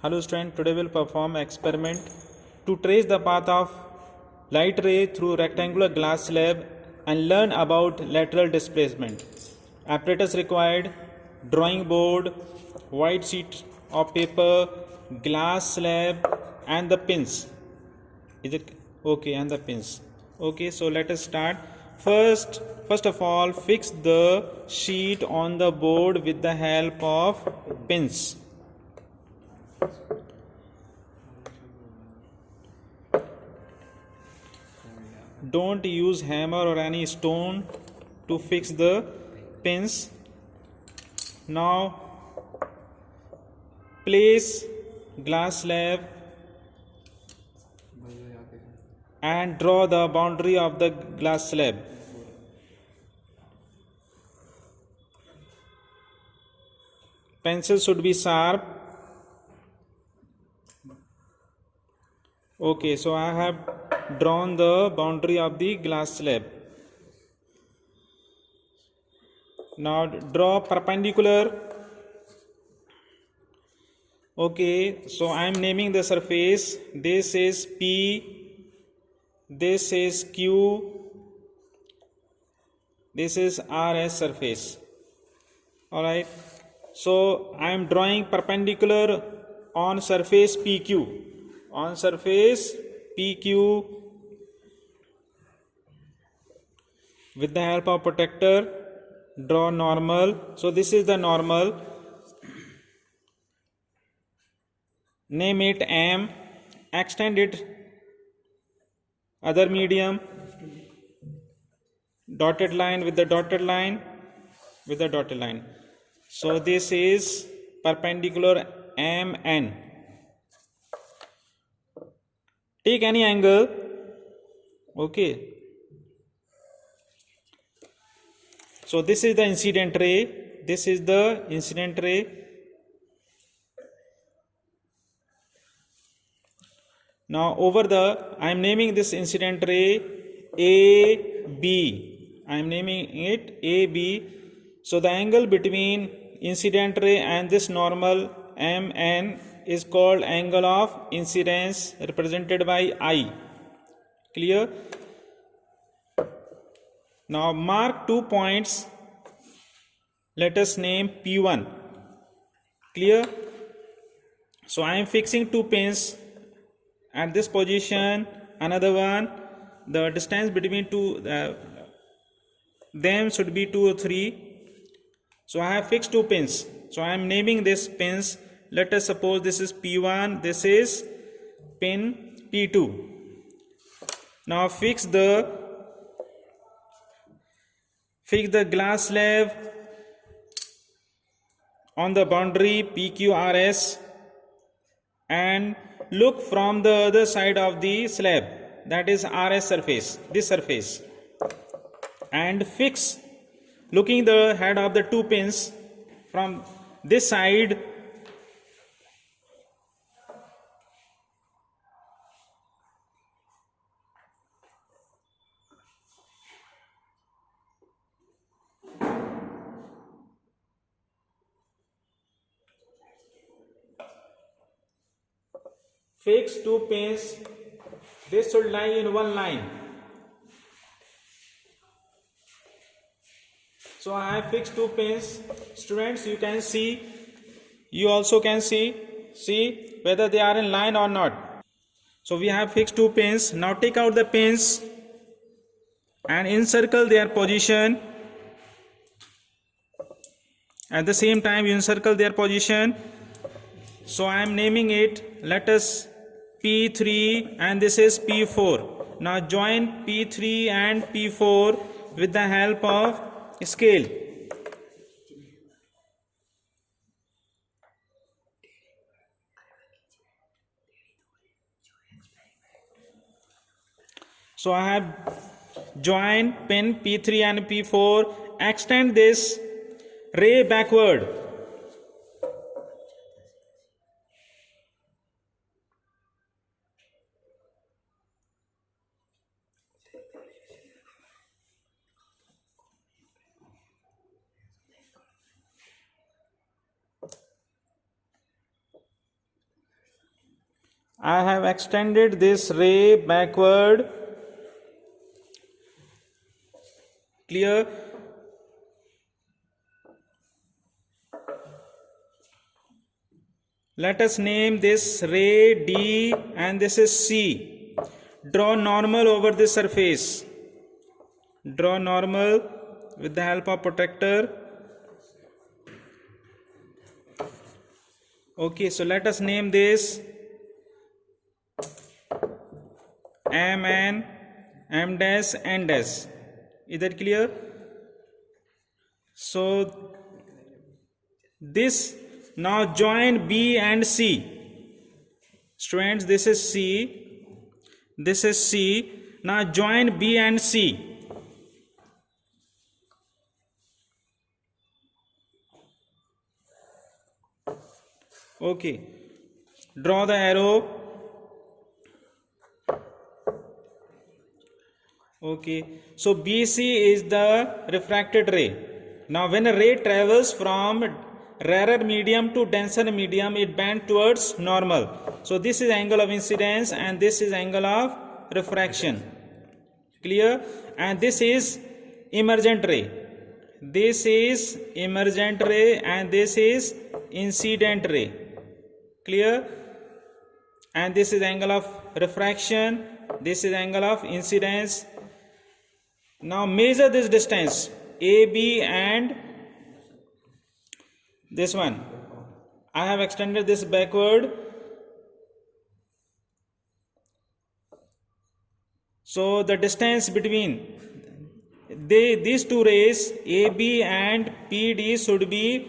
Hello student, today we'll perform experiment to trace the path of light ray through rectangular glass slab and learn about lateral displacement. Apparatus required: drawing board, white sheet of paper, glass slab and the pins. Is it okay? And the pins. Okay, so let us start. First of all, fix the sheet on the board with the help of pins. Don't use hammer or any stone to fix the pins. Now place glass slab and draw the boundary of the glass slab. Pencil should be sharp. Okay, so I have drawn the boundary of the glass slab. Now draw perpendicular. Okay, so I am naming the surface. This is P, this is Q, this is RS surface. Alright, so I am drawing perpendicular on surface PQ. On surface PQ with the help of protractor, draw normal. So this is the normal. Name it M. Extend it other medium. Dotted line with the dotted line with the dotted line. So this is perpendicular MN. Take any angle. Okay. So this is the incident ray. This is the incident ray. Now over the, I am naming this incident ray AB. I am naming it AB. So the angle between incident ray and this normal MN is called angle of incidence, represented by I. Clear? Now mark 2 points. Let us name P1. Clear? So I am fixing 2 pins at this position. Another one. The distance between them should be 2 or 3. So I have fixed 2 pins. So I am naming these pins. Let us suppose this is P1, this is pin P2. Now fix the glass slab on the boundary PQRS and look from the other side of the slab, that is RS surface, this surface, and fix, looking the head of the 2 pins from this side. Fix 2 pins. This should lie in one line. So I have fixed 2 pins. Students, you can see, you also can see whether they are in line or not. So we have fixed 2 pins. Now take out the pins and encircle their position. At the same time you encircle their position. So I am naming it, let us P3 and this is P4. Now join P3 and P4 with the help of scale. So I have joined pin P3 and P4. Extend this ray backward. I have extended this ray backward. Clear? Let us name this ray D and this is C. Draw normal over this surface. Draw normal with the help of protractor. Okay, so let us name this MN, M dash, N dash. Is that clear? So this now join B and C. Students, this is C. This is C. Now join B and C. Okay. Draw the arrow. Okay. So BC is the refracted ray. Now when a ray travels from rarer medium to denser medium, it bends towards normal. So this is angle of incidence and this is angle of refraction. Clear? And this is emergent ray. This is emergent ray and this is incident ray. Clear? And this is angle of refraction. This is angle of incidence. Now measure this distance AB and this one. I have extended this backward. So the distance between these two rays AB and PD should be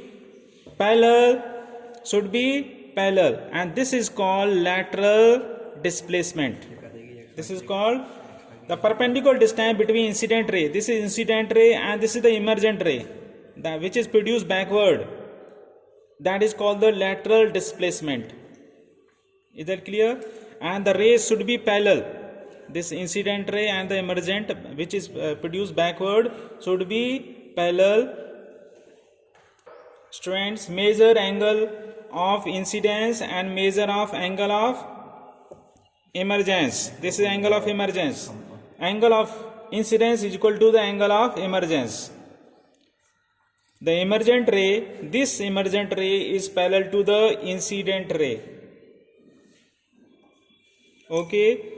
parallel, and this is called lateral displacement. This is called the perpendicular distance between incident ray. This is incident ray and this is the emergent ray, which is produced backward. That is called the lateral displacement. Is that clear? And the rays should be parallel. This incident ray and the emergent, which is produced backward, should be parallel. Students, measure angle of incidence and measure of angle of emergence. This is angle of emergence. Angle of incidence is equal to the angle of emergence. The emergent ray, this emergent ray is parallel to the incident ray. Okay.